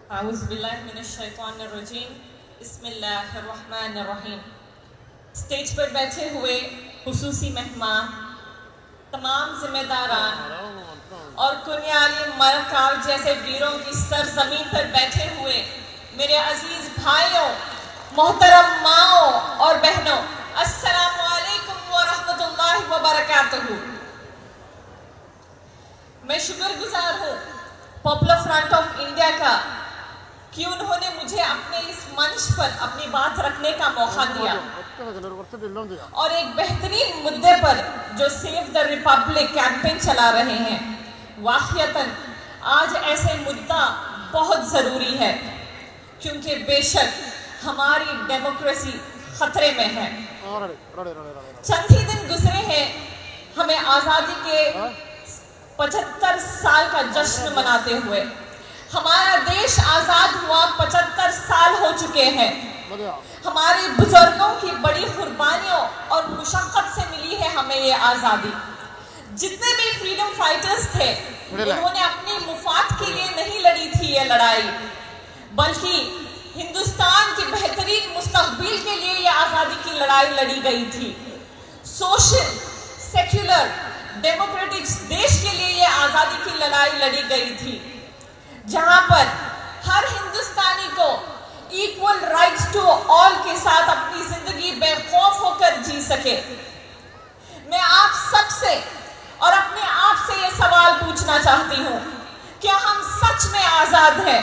اعوذ باللہ من الشیطان الرجیم بسم اللہ الرحمن الرحیم۔ اسٹیج پر بیٹھے ہوئے خصوصی مہمان، تمام ذمہ داران اور کنیالی مرکال جیسے ویروں کی سرزمین پر بیٹھے ہوئے میرے عزیز بھائیوں، محترم ماؤں اور بہنوں، السلام علیکم ورحمۃ اللہ وبرکاتہ۔ میں شکر گزار ہوں پاپولر فرنٹ آف انڈیا کا کہ انہوں نے مجھے اپنے اس منچ پر اپنی بات رکھنے کا موقع دیا اور ایک بہترین مدعے پر جو سیو دا ریپبلک کیمپین چلا رہے ہیں۔ واقعتاً آج ایسے مدعا بہت ضروری ہے کیونکہ بے شک ہماری ڈیموکریسی خطرے میں ہے۔ چند ہی دن گزرے ہیں ہمیں آزادی کے 75 سال کا جشن مناتے ہوئے۔ ہمارا دیش آزاد ہوا 75 سال ہو چکے ہیں۔ ہمارے بزرگوں کی بڑی قربانیوں اور مشقت سے ملی ہے ہمیں یہ آزادی۔ جتنے بھی فریڈم فائٹرز تھے انہوں نے اپنی مفاد کے لیے نہیں لڑی تھی یہ لڑائی، بلکہ ہندوستان کی بہترین مستقبل کے لیے یہ آزادی کی لڑائی لڑی گئی تھی۔ سوشل، سیکولر، ڈیموکریٹک دیش کے لیے یہ آزادی کی لڑائی لڑی گئی تھی، جہاں پر ہر ہندوستانی کو ایکول رائٹس ٹو آل کے ساتھ اپنی زندگی بے خوف ہو کر جی سکے۔ میں آپ سب سے اور اپنے آپ سے یہ سوال پوچھنا چاہتی ہوں، کیا ہم سچ میں آزاد ہیں؟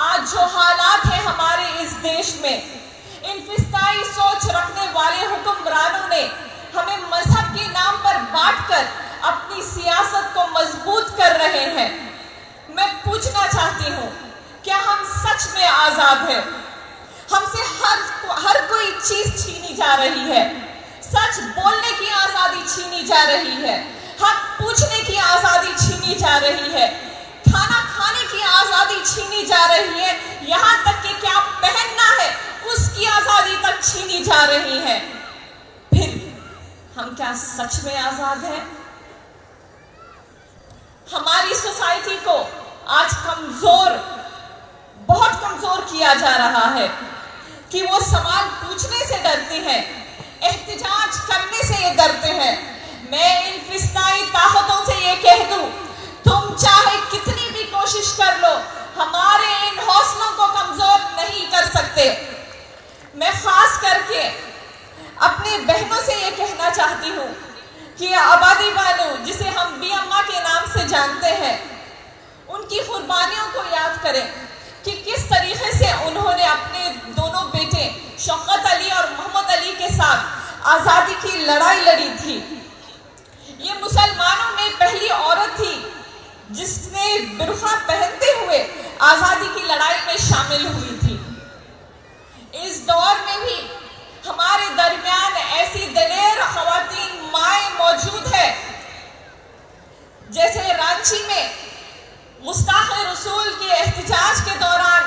آج جو حالات ہیں ہمارے اس دیش میں، ان فسطائی سوچ رکھنے والے حکمرانوں نے ہمیں مذہب کے نام پر بانٹ کر اپنی سیاست کو مضبوط کر رہے ہیں۔ میں پوچھنا چاہتی ہوں، کیا ہم سچ میں آزاد ہیں؟ ہم سے ہر کوئی چیز چھینی جا رہی ہے۔ سچ بولنے کی آزادی چھینی جا رہی ہے، حق پوچھنے کی آزادی چھینی جا رہی ہے، کھانا کھانے کی آزادی چھینی جا رہی ہے، یہاں تک کہ کیا پہننا ہے اس کی آزادی تک چھینی جا رہی ہے۔ پھر ہم کیا سچ میں آزاد ہیں؟ ہماری سوسائٹی کو آج بہت کمزور کیا جا رہا ہے کہ وہ سوال پوچھنے سے ڈرتے ہیں، احتجاج کرنے سے یہ ڈرتے ہیں۔ میں ان فسطائی طاقتوں سے یہ کہہ دوں، تم چاہے کتنی بھی کوشش کر لو، ہمارے ان حوصلوں کو کمزور نہیں کر سکتے۔ میں خاص کر کے اپنی بہنوں سے یہ کہنا چاہتی ہوں کہ آبادی بانو، جسے ہم بی اماں کے نام سے جانتے ہیں، ان کی قربانیوں کو یاد کریں کہ کس طریقے سے انہوں نے اپنے دونوں بیٹے شوکت علی اور محمد علی کے ساتھ آزادی کی لڑائی لڑی تھی۔ یہ مسلمانوں میں پہلی عورت تھی جس نے برقع پہنتے ہوئے آزادی کی لڑائی میں شامل ہوئی تھی۔ اس دور میں بھی ہمارے درمیان ایسی دلیر خواتین مائیں موجود ہیں، جیسے رانچی میں گستاخ رسول کے احتجاج کے دوران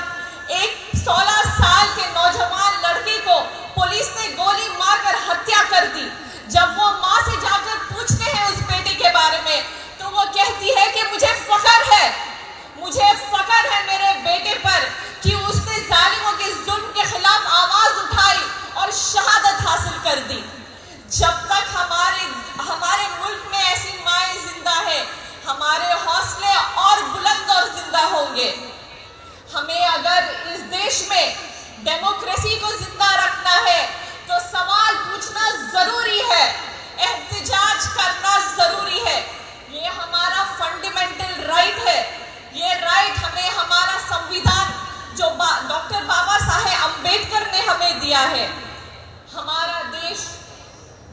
ایک 16 سال کے نوجوان لڑکے کو پولیس نے گولی مار کر ہتیا کر دی۔ جب وہ ماں سے جا کر پوچھتے ہیں اس بیٹے کے بارے میں تو وہ کہتی ہے کہ مجھے فخر ہے میرے بیٹے پر کہ اس نے ظالموں کے ظلم کے خلاف آواز اٹھائی اور شہادت حاصل کر دی۔ جب تک ہمارے ملک میں ایسی مائیں زندہ ہیں، ہمارے حوصلے اور بلند اور زندہ ہوں گے۔ ہمیں اگر اس دیش میں ڈیموکریسی کو زندہ رکھنا ہے تو سوال پوچھنا ضروری ہے، احتجاج کرنا ضروری ہے۔ یہ ہمارا فنڈامنٹل رائٹ ہے۔ یہ رائٹ ہمیں ہمارا سنویدھان جو ڈاکٹر بابا صاحب امبیڈکر نے ہمیں دیا ہے۔ ہمارا دیش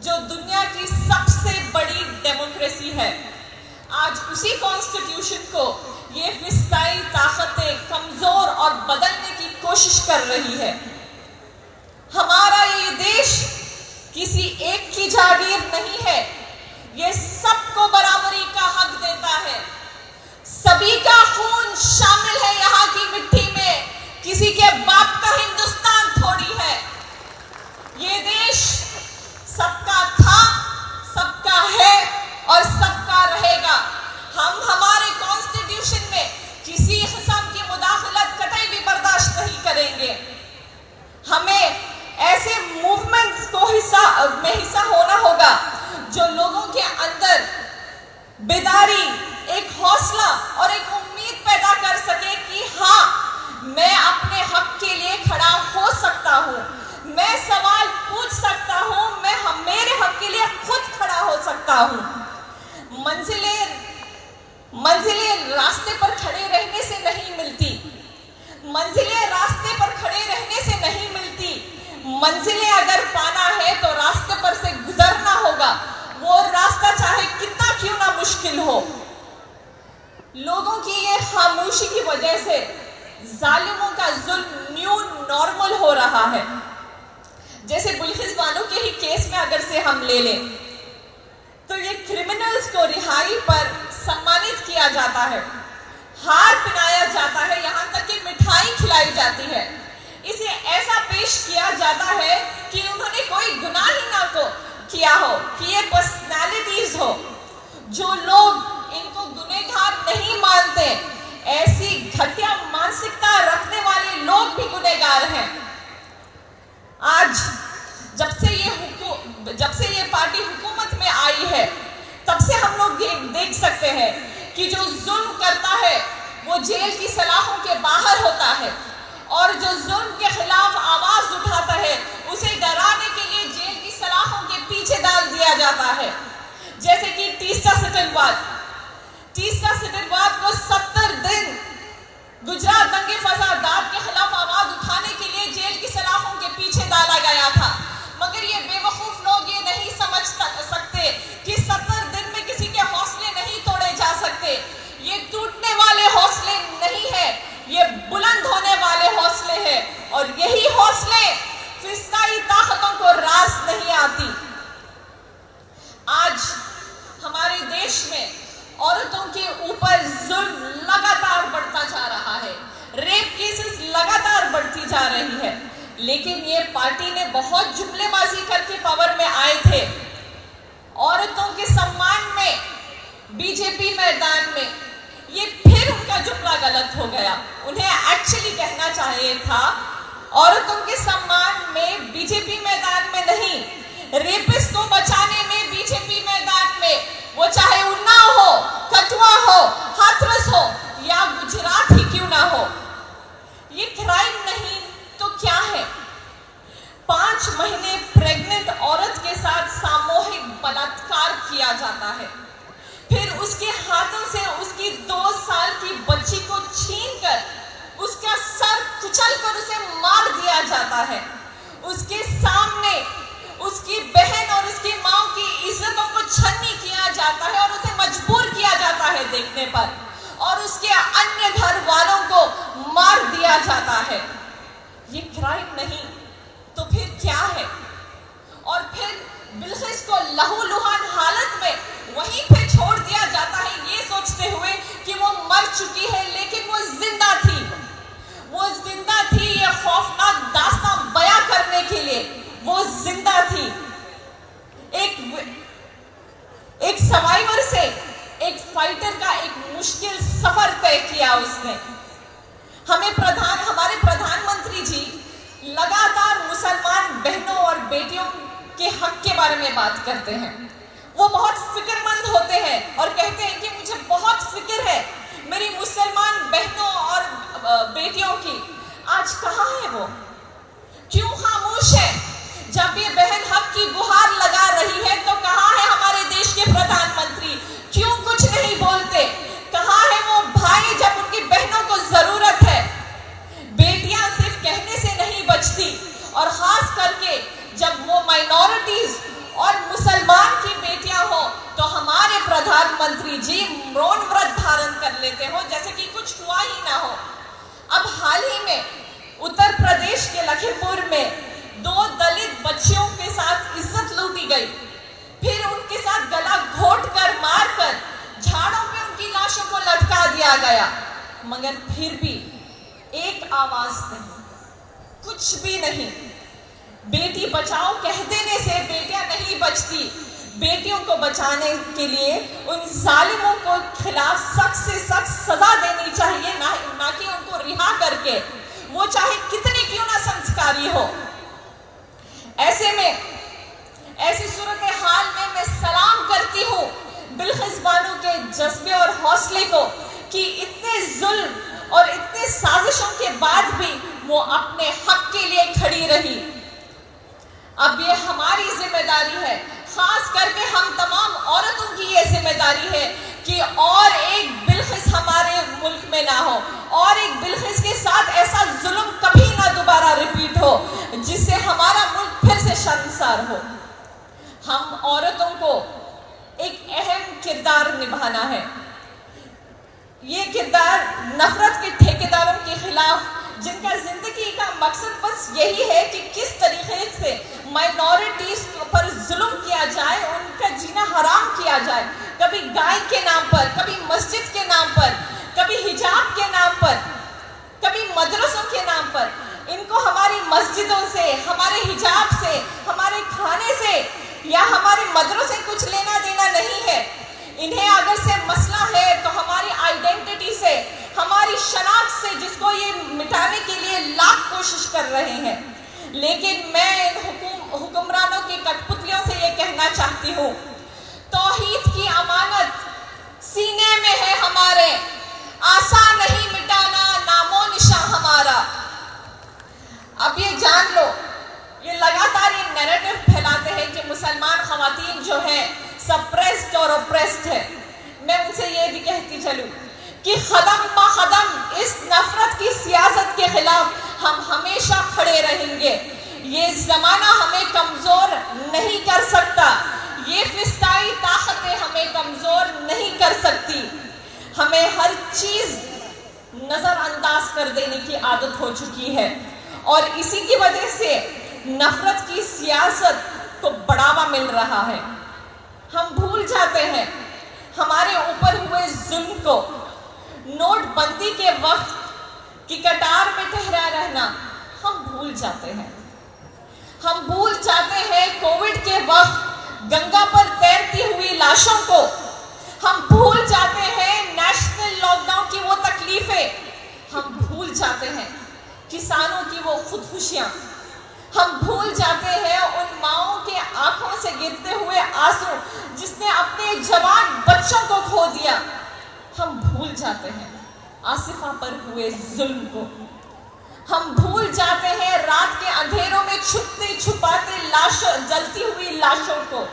جو دنیا کی سب سے بڑی ڈیموکریسی ہے، آج اسی کانسٹیٹیوشن کو یہ فسطائی طاقتیں کمزور اور بدلنے کی کوشش کر رہی ہے۔ ہمارا یہ دیش کسی ایک کی جاگیر نہیں ہے، یہ سب کو برابری کا حق دیتا ہے۔ سبھی کا خون شامل ہے یہاں کی مٹی میں، کسی کے باپ کا ہندوستان تھوڑی ہے۔ یہ دیش سب کا تھا، سب کا ہے اور سب کا رہے گا۔ ہم ہمارے کانسٹیٹیوشن میں کسی قسم کی مداخلت کریں گے. ہمیں ایسے موومنٹس کو حصہ ہونا ہوگا جو لوگوں کے اندر بیداری، ایک حوصلہ اور ایک امید پیدا کر سکے کہ ہاں میں اپنے حق کے لیے کھڑا ہو سکتا ہوں، میں سوال پوچھ سکتا ہوں، میں میرے حق کے لیے خود کھڑا ہو سکتا ہوں. منزلیں راستے پر کھڑے رہنے سے نہیں ملتی، منزلیں راستے پر کھڑے رہنے سے نہیں ملتی. منزلیں اگر پانا ہے تو راستے پر سے گزرنا ہوگا، وہ راستہ چاہے کتنا کیوں نہ مشکل ہو. لوگوں کی یہ خاموشی کی وجہ سے ظالموں کا ظلم نیو نارمل ہو رہا ہے. جیسے بلقیس بانو کے ہی کیس میں اگر سے ہم لے لیں تو یہ کرمنلز کو رہائی پر سمانت کیا جاتا ہے، ہار پہنایا جاتا ہے، یہاں تک کہ مٹھائی کھلائی جاتی ہے. اسے ایسا پیش کیا جاتا ہے کہ انہوں نے کوئی گناہ ہی نہ کیا ہو، کہ یہ پرسنالٹیز ہو. جو لوگ ان کو گنہگار نہیں مانتے، ایسی گھٹیا مانسکتا رکھنے والے لوگ بھی گنہگار ہیں. آج جب سے یہ پارٹی حکومت میں آئی ہے تب سے ہم لوگ دیکھ سکتے ہیں کہ جو ظلم کرتا ہے وہ جیل کی سلاخوں کے باہر ہوتا ہے، اور جو ظلم کے خلاف آواز اٹھاتا ہے اسے ڈرانے کے لیے جیل کی سلاخوں کے پیچھے ڈال دیا جاتا ہے. جیسے کہ تیسرا سٹرواد کو 70 دن گجرات دنگے فسادات کے خلاف آواز اٹھانے کے لیے جیل کی سلاخوں کے پیچھے ڈالا گیا تھا. مگر یہ بے وقوف لوگ یہ نہیں سمجھ سکتے کہ 70 دن میں کسی کے حوصلے نہیں توڑے جا سکتے. یہ ٹوٹنے والے حوصلے نہیں ہیں، یہ بلند ہونے والے حوصلے ہیں، اور یہی حوصلے فسطائی طاقتوں کو راس نہیں آتی. آج ہمارے دیش میں عورتوں کے اوپر ظلم لگاتار بڑھتا جا رہا ہے، ریپ کیسز لگاتار بڑھتی جا رہی ہے. لیکن یہ پارٹی نے بہت جملے بازی کر کے پاور میں آئے تھے. عورتوں کے سمان میں بی جے پی میدان میں یہ پھر ان کا جملہ غلط ہو گیا. انہیں ایکچولی کہنا چاہیے تھا عورتوں کے سمان میں بی جے پی میدان میں نہیں، ریپسٹ کو بچانے میں بی جے پی میدان میں، وہ چاہے اناؤ ہو، کٹھوا ہو، ہاتھرس ہو یا گجرات ہی کیوں نہ ہو. یہ کرائم نہیں تو کیا ہے؟ 5 مہینے پریگننٹ عورت کے ساتھ ساموہک بلاತ್ಕಾರ کیا جاتا ہے، پھر اس کے ہاتھوں سے اس کی 2 سال کی بچی کو چھین کر اس کا سر کچل کر اسے مار دیا جاتا ہے. اس کے سامنے اس کی بہن اور اس کی ماں کی عزتوں کو چھنی کیا جاتا ہے اور اسے مجبور کیا جاتا ہے دیکھنے پر، اور اس کے انیہ گھر والوں کو مار دیا جاتا ہے. یہ کرائم نہیں تو پھر کیا ہے؟ اور پھر بلقیس کو لہو لہان حالت میں وہیں پہ چھوڑ دیا جاتا ہے، یہ سوچتے ہوئے کہ وہ مر چکی ہے، لیکن وہ زندہ تھی. وہ زندہ تھی یہ خوفناک داستان بیاں کرنے کے لیے. وہ زندہ تھی. ایک سروائیور سے ایک فائٹر کا ایک مشکل سفر طے کیا اس نے. ہمارے پردھان منتری جی لگاتار مسلمان بہنوں اور بیٹیوں کے حق کے بارے میں بات کرتے ہیں. وہ بہت فکر مند ہوتے ہیں اور کہتے ہیں کہ مجھے بہت فکر ہے میری مسلمان بہنوں اور بیٹیوں کی. آج کہاں ہے وہ؟ کیوں خاموش ہے؟ جب یہ بہن حق کی گہار لگا رہی ہے تو کہاں ہے ہمارے دیش کے پردھان منتری؟ کیوں کچھ نہیں بولتے؟ کہاں ہے وہ بھائی جب ان کی بہنوں کو ضرورت ہے؟ بیٹیاں صرف کہنے سے نہیں بچتی، اور خاص کر کے جب وہ مائنورٹیز اور مسلمان کی بیٹیاں ہو تو ہمارے پردھان منتری جی مون ورت دھارن کر لیتے ہو جیسے کہ کچھ ہوا ہی نہ ہو. اب حال ہی میں اتر پردیش کے لکھیم پور میں 2 دلت بچیوں کے ساتھ عزت لوٹی گئی، پھر ان کے ساتھ گلا گھونٹ کر مار کر جھاڑوں پہ ان کی لاشوں کو لٹکا دیا گیا. مگر پھر بھی ایک آواز نہیں، کچھ بھی نہیں. بیٹی بچاؤ کہہ دینے سے بیٹیاں نہیں بچتی. بیٹیوں کو بچانے کے لیے ان ظالموں کو خلاف سخت سے سخت سزا دینی چاہیے، نہ کہ ان کو رہا کر کے وہ چاہے کتنے جاری ہو۔ ایسے میں ایسی صورتحال میں سلام کرتی ہوں بلقیس بانو کے جذبے اور حوصلے کو کہ اتنے ظلم اور اتنے سازشوں کے بعد بھی وہ اپنے حق کے لیے کھڑی رہی۔ اب یہ ہماری ذمہ داری ہے، خاص کر کے ہم تمام عورتوں کی یہ ذمہ داری ہے کہ اور ایک بلقیس ہمارے ملک میں نہ ہو، اور ایک بلقیس کے ساتھ ایسا ظلم کبھی نہ دوبارہ ریپیٹ ہو جس سے ہمارا ملک پھر سے شرمسار ہو۔ ہم عورتوں کو ایک اہم کردار نبھانا ہے۔ یہ کردار نفرت کے ٹھیکیداروں کے خلاف، جن کا زندگی کا مقصد بس یہی ہے کہ کس طریقے سے مائنورٹیز پر ظلم کیا جائے، ان کا جینا حرام کیا جائے، کبھی گائے کے نام پر، کبھی مسجد کے نام پر، کبھی حجاب کے نام پر، کبھی مدرسوں کے نام پر۔ ان کو ہماری مسجدوں سے، ہمارے حجاب سے، ہمارے کھانے سے یا ہمارے مدرسے کچھ لینا دینا نہیں ہے۔ انہیں اگر سے مسئلہ ہے تو ہماری آئیڈینٹی سے، ہماری شناخت سے، جس کو یہ مٹانے کے لیے لاکھ کوشش کر رہے ہیں۔ لیکن میں ان حکمرانوں کی کٹ پتلیوں سے یہ کہنا چاہتی ہوں، توحید کی امانت سینے میں ہے ہمارے، آسان نہیں مٹانا نام و نشاں ہمارا۔ اب یہ جان لو، یہ لگاتار یہ نیریٹو پھیلاتے ہیں کہ مسلمان خواتین جو ہیں سپریسڈ اور اپریسڈ ہے۔ میں ان سے یہ بھی کہتی چلوں کہ قدم با قدم اس نفرت کی سیاست کے خلاف ہم ہمیشہ کھڑے رہیں گے۔ یہ زمانہ ہمیں کمزور نہیں کر سکتا، یہ فسطائی طاقتیں ہمیں کمزور نہیں کر سکتی۔ ہمیں ہر چیز نظر انداز کر دینے کی عادت ہو چکی ہے، اور اسی کی وجہ سے نفرت کی سیاست کو بڑھاوا مل رہا ہے۔ ہم بھول جاتے ہیں ہمارے اوپر ہوئے ظلم کو، نوٹ بندی کے وقت کی قطار میں ٹھہرا رہنا ہم بھول جاتے ہیں۔ ہم بھول جاتے ہیں کووڈ کے وقت گنگا پر تیرتی ہوئی لاشوں کو۔ ہم بھول جاتے ہیں نیشنل لاک ڈاؤن کی وہ تکلیفیں۔ ہم بھول جاتے ہیں کسانوں کی وہ خودکشیاں۔ ہم بھول جاتے ہیں ان ماؤں کے آنکھوں سے گرتے ہوئے آنسو جس نے اپنے جوان بچوں کو کھو دیا۔ ہم بھول جاتے ہیں آصفہ پر ہوئے ظلم کو۔ ہم بھول جاتے ہیں رات کے اندھیروں میں چھپتے چھپاتے جلتی ہوئی لاشوں کو۔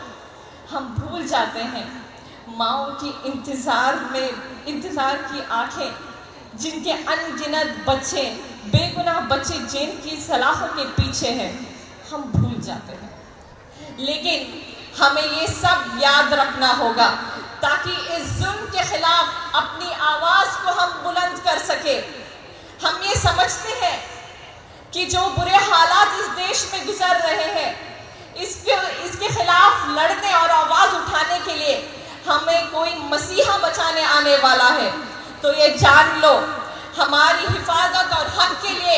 ہم بھول جاتے ہیں ماؤں کی انتظار کی آنکھیں، جن کے ان گنت بچے، بے گناہ بچے جن کی سلاخوں کے پیچھے ہیں۔ ہم بھول جاتے ہیں، لیکن ہمیں یہ سب یاد رکھنا ہوگا تاکہ اس ظلم کے خلاف اپنی آواز کو ہم بلند کر سکیں۔ ہم یہ سمجھتے ہیں کہ جو برے حالات اس دیش میں گزر رہے ہیں، اس کے خلاف لڑنے اور آواز اٹھانے کے لیے ہمیں کوئی مسیحا بچانے آنے والا ہے۔ تو یہ جان لو، ہماری حفاظت اور حق کے لیے،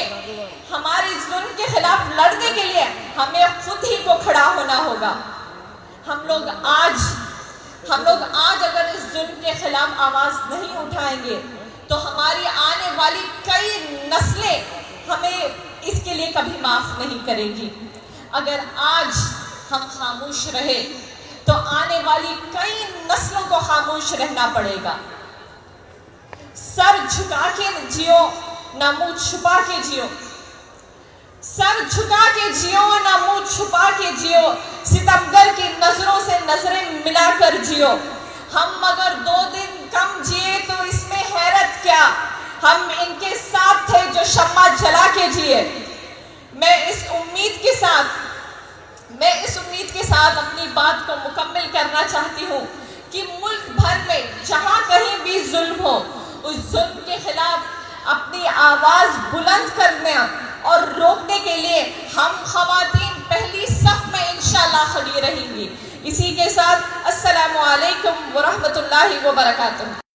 ہماری ظلم کے خلاف لڑنے کے لیے ہمیں خود ہی کو کھڑا ہونا ہوگا۔ ہم لوگ آج اگر اس ظلم کے خلاف آواز نہیں اٹھائیں گے تو ہماری آنے والی کئی نسلیں ہمیں اس کے لیے کبھی معاف نہیں کرے گی۔ اگر آج ہم خاموش رہے تو آنے والی کئی نسلوں کو خاموش رہنا پڑے گا۔ سر جھکا کے جیو نہ منہ چھپا کے جیو، سر جھکا کے جیو نہ منہ چھپا کے جیو، ستمگر کی نظروں سے نظریں ملا کر جیو۔ ہم اگر 2 دن کم جیے تو اس میں حیرت کیا، ہم ان کے ساتھ تھے جو شمع جلا کے جیے۔ میں اس امید کے ساتھ اپنی بات کو مکمل کرنا چاہتی ہوں کہ ملک بھر میں جہاں کہیں بھی ظلم ہو، اس ظلم کے خلاف اپنی آواز بلند کرنا اور روکنے کے لیے ہم خواتین پہلی صف میں انشاءاللہ کھڑی رہیں گی۔ اسی کے ساتھ السلام علیکم ورحمۃ اللہ وبرکاتہ۔